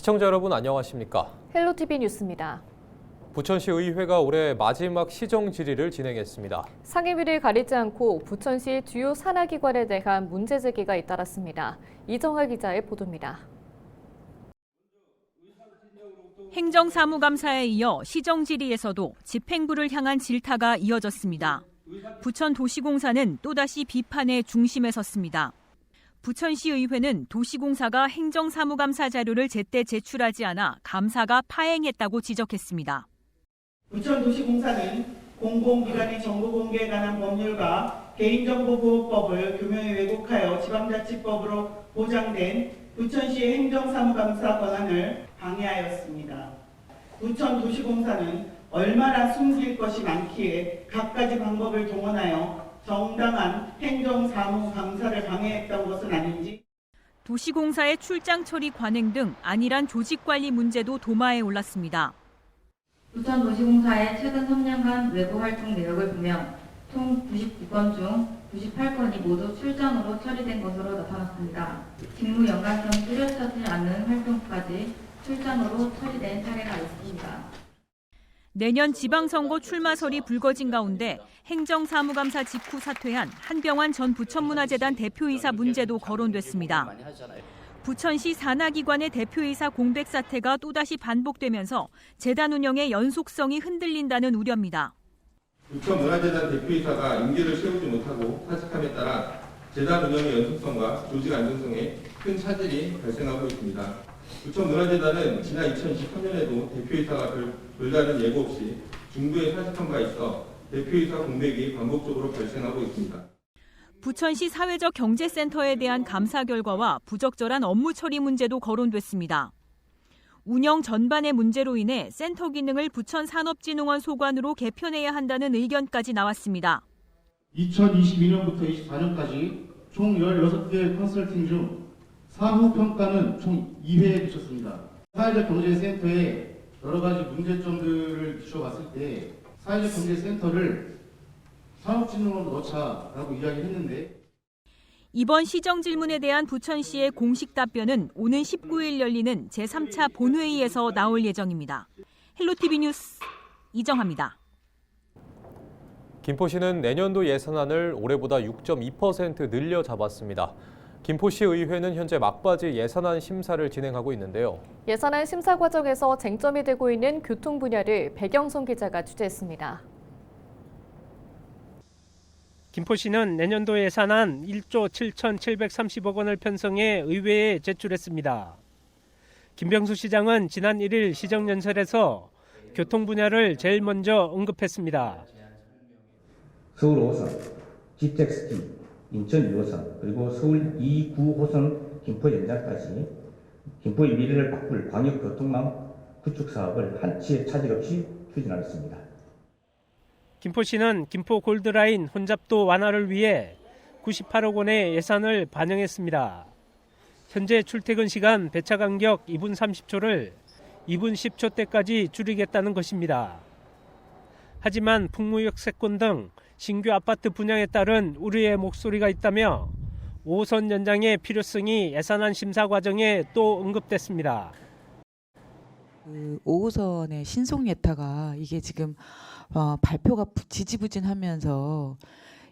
시청자 여러분 안녕하십니까? 헬로티비 뉴스입니다. 부천시 의회가 올해 마지막 시정 질의를 진행했습니다. 상임위를 가리지 않고 부천시 주요 산하기관에 대한 문제 제기가 잇따랐습니다. 이정하 기자의 보도입니다. 행정사무감사에 이어 시정 질의에서도 집행부를 향한 질타가 이어졌습니다. 부천도시공사는 또다시 비판의 중심에 섰습니다. 부천시 의회는 도시공사가 행정사무감사 자료를 제때 제출하지 않아 감사가 파행했다고 지적했습니다. 부천도시공사는 공공기관의 정보 공개에 관한 법률과 개인정보보호법을 교묘히 왜곡하여 지방자치법으로 보장된 부천시의 행정사무감사 권한을 방해하였습니다. 부천도시공사는 얼마나 숨길 것이 많기에 갖가지 방법을 동원하여 정당한 행정사무감사를 방해했던 것은 아닌지. 도시공사의 출장 처리 관행 등 안일한 조직관리 문제도 도마에 올랐습니다. 부천도시공사의 최근 3년간 외부 활동 내역을 보면 총 99건 중 98건이 모두 출장으로 처리된 것으로 나타났습니다. 직무 연관성 뚜렷하지 않는 활동까지 출장으로 처리된 사례가 있습니다. 내년 지방선거 출마설이 불거진 가운데 행정사무감사 직후 사퇴한 한병환 전 부천문화재단 대표이사 문제도 거론됐습니다. 부천시 산하기관의 대표이사 공백 사태가 또다시 반복되면서 재단 운영의 연속성이 흔들린다는 우려입니다. 부천문화재단 대표이사가 임기를 채우지 못하고 사직함에 따라 재단 운영의 연속성과 조직 안정성에 큰 차질이 발생하고 있습니다. 부천문화재단은 지난 2023년에도 대표이사가 별다른 예고 없이 중도에 사직한 바 있어 대표이사 공백이 반복적으로 발생하고 있습니다. 부천시 사회적 경제센터에 대한 감사 결과와 부적절한 업무 처리 문제도 거론됐습니다. 운영 전반의 문제로 인해 센터 기능을 부천산업진흥원 소관으로 개편해야 한다는 의견까지 나왔습니다. 2022년부터 24년까지 총 16개 컨설팅 중 사후 평가는 총 2회에 미쳤습니다. 사회적 경제센터에 여러 가지 문제점들을 비춰봤을 때 사회적 경제센터를 산업진흥원으로 넣자라고 이야기했는데 이번 시정 질문에 대한 부천시의 공식 답변은 오는 19일 열리는 제3차 본회의에서 나올 예정입니다. 헬로티비 뉴스 이정하입니다. 김포시는 내년도 예산안을 올해보다 6.2% 늘려 잡았습니다. 김포시 의회는 현재 막바지 예산안 심사를 진행하고 있는데요. 예산안 심사 과정에서 쟁점이 되고 있는 교통 분야를 백영선 기자가 취재했습니다. 김포시는 내년도 예산안 1조 7,730억 원을 편성해 의회에 제출했습니다. 김병수 시장은 지난 1일 시정연설에서 교통 분야를 제일 먼저 언급했습니다. 서울 5호선, GTX-T, 인천 2호선, 그리고 서울 2, 9호선 김포 연장까지 김포의 미래를 바꿀 광역교통망 구축 사업을 한치의 차질 없이 추진하겠습니다. 김포시는 김포 골드라인 혼잡도 완화를 위해 98억 원의 예산을 반영했습니다. 현재 출퇴근 시간 배차 간격 2분 30초를 2분 10초대까지 줄이겠다는 것입니다. 하지만 풍무역세권 등 신규 아파트 분양에 따른 우려의 목소리가 있다며 5호선 연장의 필요성이 예산안 심사 과정에 또 언급됐습니다. 5호선의 신속 예타가 이게 지금 발표가 지지부진하면서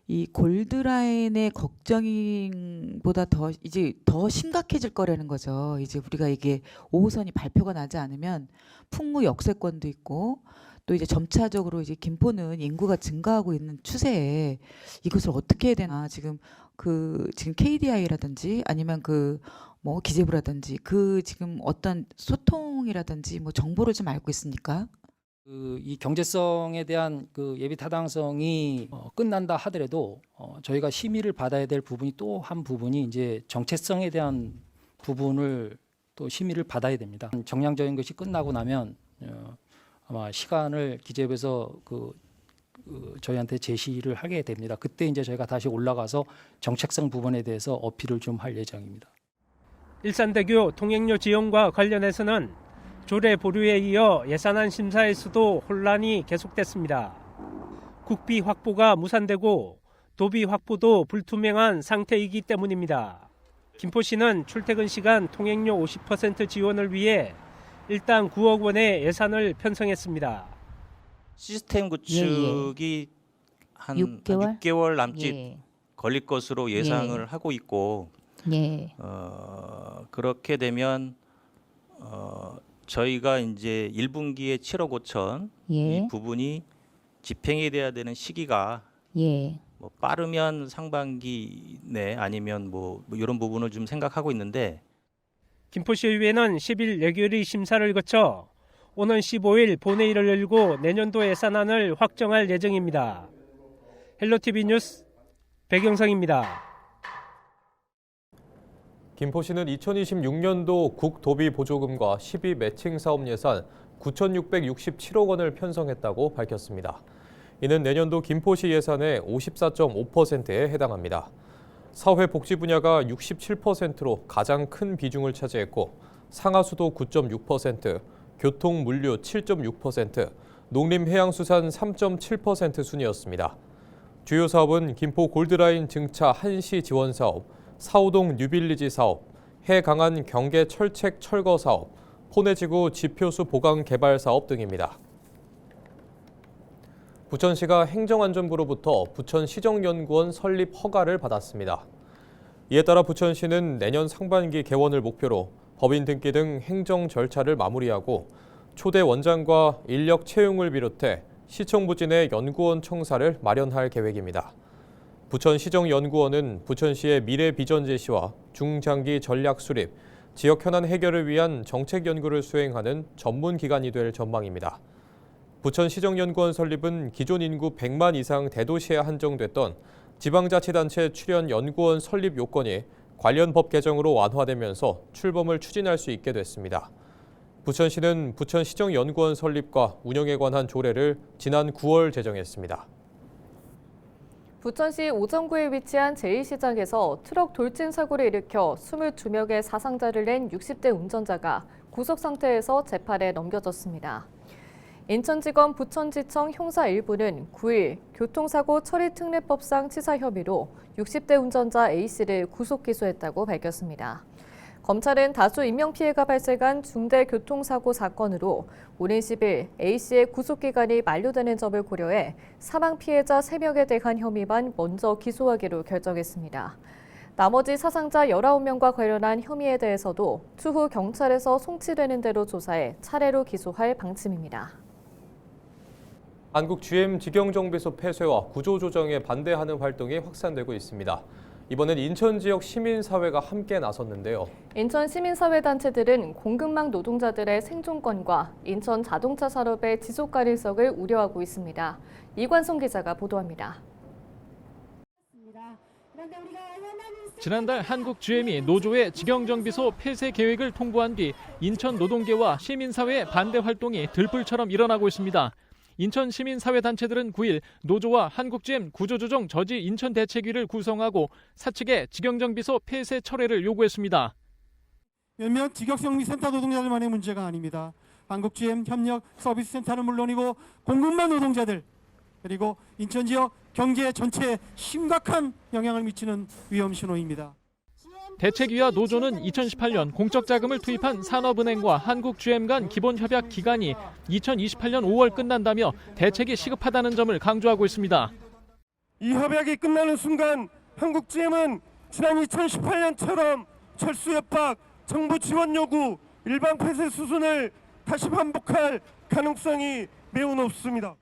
이 골드라인의 걱정보다 더 심각해질 거라는 거죠. 이제 우리가 이게 5호선이 발표가 나지 않으면 풍무 역세권도 있고 또 이제 점차적으로 이제 김포는 인구가 증가하고 있는 추세에 이것을 어떻게 해야 되나 지금 KDI라든지 아니면 기재부라든지 지금 어떤 소통이라든지 정보를 좀 알고 있습니까? 이 경제성에 대한 예비 타당성이 끝난다 하더라도 저희가 심의를 받아야 될 부분이 또 한 부분이 이제 정체성에 대한 부분을 또 심의를 받아야 됩니다. 정량적인 것이 끝나고 나면 아마 시간을 기재부에서 저희한테 제시를 하게 됩니다. 그때 이제 저희가 다시 올라가서 정책성 부분에 대해서 어필을 좀 할 예정입니다. 일산대교 통행료 지원과 관련해서는 조례 보류에 이어 예산안 심사에서도 혼란이 계속됐습니다. 국비 확보가 무산되고 도비 확보도 불투명한 상태이기 때문입니다. 김포시는 출퇴근 시간 통행료 50% 지원을 위해 일당 9억 원의 예산을 편성했습니다. 시스템 구축이 한 6개월 남짓 걸릴 것으로 예상을 하고 있고 그렇게 되면 저희가 이제 1분기에 7억 5천 이 부분이 집행이 돼야 되는 시기가 뭐 빠르면 상반기 내 아니면 뭐 이런 부분을 좀 생각하고 있는데 김포시의회는 10일 예결위 심사를 거쳐 오는 15일 본회의를 열고 내년도 예산안을 확정할 예정입니다. 헬로티비 뉴스 백영성입니다. 김포시는 2026년도 국도비보조금과 12매칭 사업 예산 9,667억 원을 편성했다고 밝혔습니다. 이는 내년도 김포시 예산의 54.5%에 해당합니다. 사회복지 분야가 67%로 가장 큰 비중을 차지했고 상하수도 9.6%, 교통, 물류 7.6%, 농림해양수산 3.7% 순이었습니다. 주요 사업은 김포 골드라인 증차 한시 지원 사업, 사오동 뉴빌리지 사업, 해강안 경계 철책 철거 사업, 포내지구 지표수 보강 개발 사업 등입니다. 부천시가 행정안전부로부터 부천시정연구원 설립 허가를 받았습니다. 이에 따라 부천시는 내년 상반기 개원을 목표로 법인 등기 등 행정 절차를 마무리하고 초대 원장과 인력 채용을 비롯해 시청 부지 내 연구원 청사를 마련할 계획입니다. 부천시정연구원은 부천시의 미래 비전 제시와 중장기 전략 수립, 지역 현안 해결을 위한 정책 연구를 수행하는 전문 기관이 될 전망입니다. 부천시정연구원 설립은 기존 인구 100만 이상 대도시에 한정됐던 지방자치단체 출연 연구원 설립 요건이 관련 법 개정으로 완화되면서 출범을 추진할 수 있게 됐습니다. 부천시는 부천시정연구원 설립과 운영에 관한 조례를 지난 9월 제정했습니다. 부천시 오정구에 위치한 제2시장에서 트럭 돌진 사고를 일으켜 22명의 사상자를 낸 60대 운전자가 구속 상태에서 재판에 넘겨졌습니다. 인천지검 부천지청 형사 1부는 9일 교통사고 처리특례법상 치사 혐의로 60대 운전자 A씨를 구속 기소했다고 밝혔습니다. 검찰은 다수 인명피해가 발생한 중대교통사고 사건으로 오는 10일 A씨의 구속기간이 만료되는 점을 고려해 사망 피해자 3명에 대한 혐의만 먼저 기소하기로 결정했습니다. 나머지 사상자 19명과 관련한 혐의에 대해서도 추후 경찰에서 송치되는 대로 조사해 차례로 기소할 방침입니다. 한국 GM 직영정비소 폐쇄와 구조조정에 반대하는 활동이 확산되고 있습니다. 이번엔 인천 지역 시민사회가 함께 나섰는데요. 인천 시민사회단체들은 공급망 노동자들의 생존권과 인천 자동차 산업의 지속 가능성을 우려하고 있습니다. 이관송 기자가 보도합니다. 지난달 한국 GM이 노조의 직영정비소 폐쇄 계획을 통보한 뒤 인천 노동계와 시민사회의 반대 활동이 들불처럼 일어나고 있습니다. 인천 시민사회단체들은 9일 노조와 한국GM 구조조정 저지 인천 대책위를 구성하고 사측에 직영정비소 폐쇄 철회를 요구했습니다. 몇몇 직영정비센터 노동자들만의 문제가 아닙니다. 한국GM 협력 서비스센터는 물론이고 공급망 노동자들 그리고 인천 지역 경제 전체에 심각한 영향을 미치는 위험 신호입니다. 대책위와 노조는 2018년 공적 자금을 투입한 산업은행과 한국GM 간 기본협약 기간이 2028년 5월 끝난다며 대책이 시급하다는 점을 강조하고 있습니다. 이 협약이 끝나는 순간 한국GM은 지난 2018년처럼 철수 협박, 정부 지원 요구, 일방 폐쇄 수순을 다시 반복할 가능성이 매우 높습니다.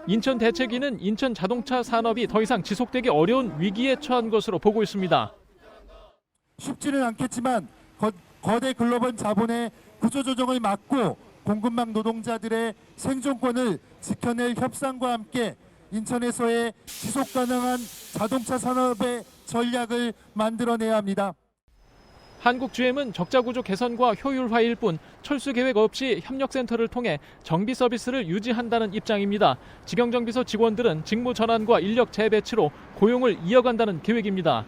인천 대책위는 인천 자동차 산업이 더 이상 지속되기 어려운 위기에 처한 것으로 보고 있습니다. 쉽지는 않겠지만 거대 글로벌 자본의 구조조정을 막고 공급망 노동자들의 생존권을 지켜낼 협상과 함께 인천에서의 지속가능한 자동차 산업의 전략을 만들어내야 합니다. 한국GM은 적자구조 개선과 효율화일 뿐 철수 계획 없이 협력센터를 통해 정비 서비스를 유지한다는 입장입니다. 직영정비소 직원들은 직무 전환과 인력 재배치로 고용을 이어간다는 계획입니다.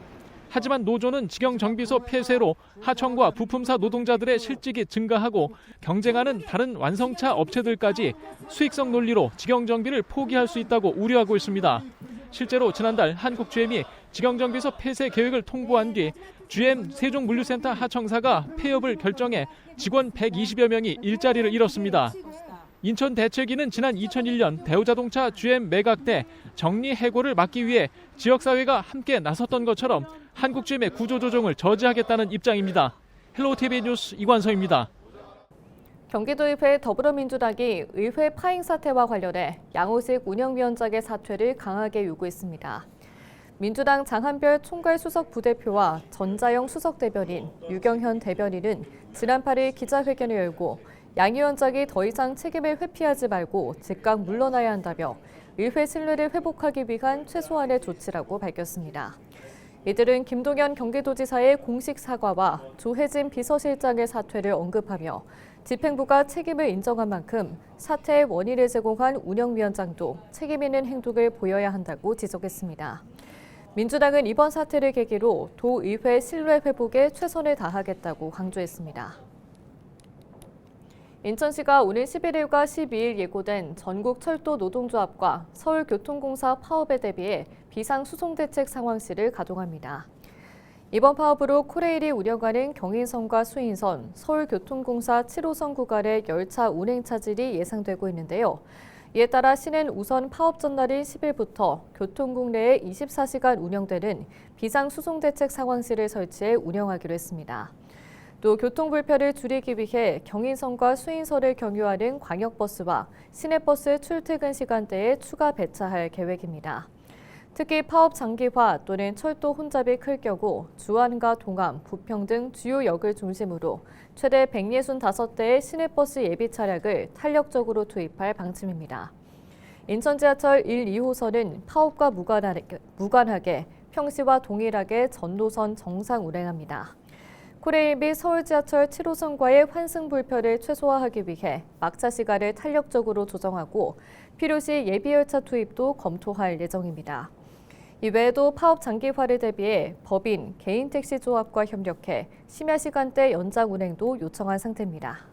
하지만 노조는 직영정비소 폐쇄로 하청과 부품사 노동자들의 실직이 증가하고 경쟁하는 다른 완성차 업체들까지 수익성 논리로 직영정비를 포기할 수 있다고 우려하고 있습니다. 실제로 지난달 한국GM이 직영정비소 폐쇄 계획을 통보한 뒤 GM 세종물류센터 하청사가 폐업을 결정해 직원 120여 명이 일자리를 잃었습니다. 인천 대책위는 지난 2001년 대우자동차 GM 매각 때 정리해고를 막기 위해 지역사회가 함께 나섰던 것처럼 한국GM의 구조조정을 저지하겠다는 입장입니다. 헬로우TV 뉴스 이관서입니다. 경기도의회 더불어민주당이 의회 파행 사태와 관련해 양호식 운영위원장의 사퇴를 강하게 요구했습니다. 민주당 장한별 총괄수석 부대표와 전자영 수석대변인, 유경현 대변인은 지난 8일 기자회견을 열고 양 위원장이 더 이상 책임을 회피하지 말고 즉각 물러나야 한다며 의회 신뢰를 회복하기 위한 최소한의 조치라고 밝혔습니다. 이들은 김동연 경기도지사의 공식 사과와 조혜진 비서실장의 사퇴를 언급하며 집행부가 책임을 인정한 만큼 사태의 원인을 제공한 운영위원장도 책임 있는 행동을 보여야 한다고 지적했습니다. 민주당은 이번 사태를 계기로 도의회 신뢰 회복에 최선을 다하겠다고 강조했습니다. 인천시가 오는 11일과 12일 예고된 전국철도 노동조합과 서울교통공사 파업에 대비해 비상수송대책 상황실을 가동합니다. 이번 파업으로 코레일이 운영하는 경인선과 수인선, 서울교통공사 7호선 구간의 열차 운행 차질이 예상되고 있는데요. 이에 따라 시는 우선 파업 전날인 10일부터 교통국 내에 24시간 운영되는 비상수송대책 상황실을 설치해 운영하기로 했습니다. 또 교통불편을 줄이기 위해 경인선과 수인선을 경유하는 광역버스와 시내버스 출퇴근 시간대에 추가 배차할 계획입니다. 특히 파업 장기화 또는 철도 혼잡이 클 경우 주안과 동암, 부평 등 주요 역을 중심으로 최대 165대의 시내버스 예비 차량을 탄력적으로 투입할 방침입니다. 인천 지하철 1, 2호선은 파업과 무관하게 평시와 동일하게 전노선 정상 운행합니다. 코레일 및 서울 지하철 7호선과의 환승 불편을 최소화하기 위해 막차 시간을 탄력적으로 조정하고 필요시 예비 열차 투입도 검토할 예정입니다. 이외에도 파업 장기화를 대비해 법인, 개인 택시 조합과 협력해 심야 시간대 연장 운행도 요청한 상태입니다.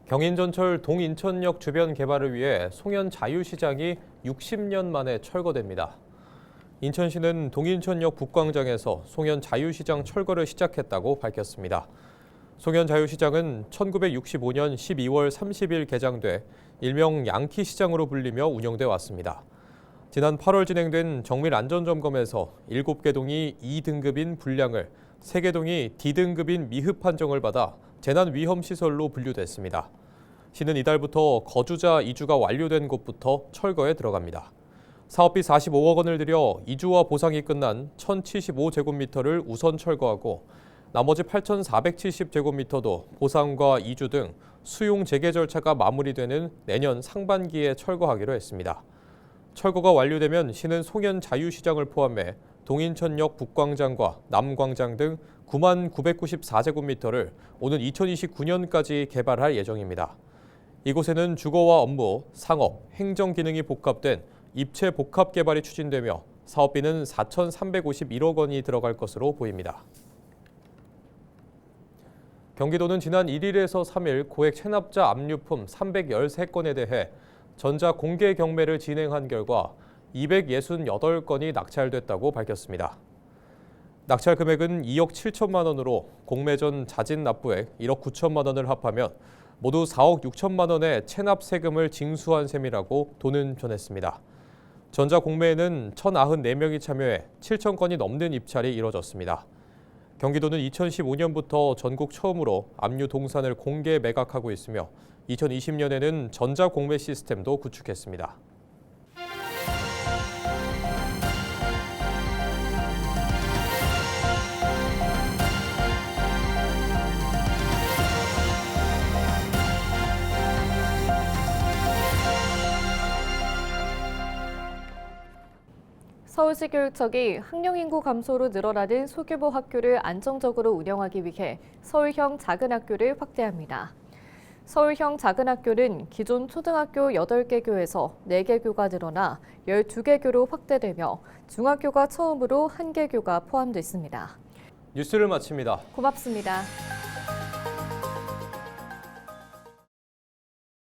경인전철 동인천역 주변 개발을 위해 송현 자유시장이 60년 만에 철거됩니다. 인천시는 동인천역 북광장에서 송현 자유시장 철거를 시작했다고 밝혔습니다. 송현 자유시장은 1965년 12월 30일 개장돼 일명 양키시장으로 불리며 운영돼 왔습니다. 지난 8월 진행된 정밀 안전점검에서 7개 동이 2등급인 불량을 3개 동이 D등급인 미흡 판정을 받아 재난위험시설로 분류됐습니다. 시는 이달부터 거주자 이주가 완료된 곳부터 철거에 들어갑니다. 사업비 45억 원을 들여 이주와 보상이 끝난 1,075제곱미터를 우선 철거하고 나머지 8,470제곱미터도 보상과 이주 등 수용 재개 절차가 마무리되는 내년 상반기에 철거하기로 했습니다. 철거가 완료되면 시는 송현 자유시장을 포함해 동인천역 북광장과 남광장 등 9만 994제곱미터를 오는 2029년까지 개발할 예정입니다. 이곳에는 주거와 업무, 상업, 행정 기능이 복합된 입체 복합 개발이 추진되며 사업비는 4,351억 원이 들어갈 것으로 보입니다. 경기도는 지난 1일에서 3일 고액 체납자 압류품 313건에 대해 전자 공개 경매를 진행한 결과 268건이 낙찰됐다고 밝혔습니다. 낙찰 금액은 2억 7천만 원으로 공매 전 자진 납부액 1억 9천만 원을 합하면 모두 4억 6천만 원의 체납 세금을 징수한 셈이라고 도는 전했습니다. 전자 공매에는 1,094명이 참여해 7천 건이 넘는 입찰이 이뤄졌습니다. 경기도는 2015년부터 전국 처음으로 압류 동산을 공개 매각하고 있으며 2020년에는 전자 공매 시스템도 구축했습니다. 서울시 교육청이 학령 인구 감소로 늘어나는 소규모 학교를 안정적으로 운영하기 위해 서울형 작은 학교를 확대합니다. 서울형 작은 학교는 기존 초등학교 8개 교에서 4개 교가 늘어나 12개 교로 확대되며 중학교가 처음으로 1개 교가 포함됐습니다. 뉴스를 마칩니다. 고맙습니다.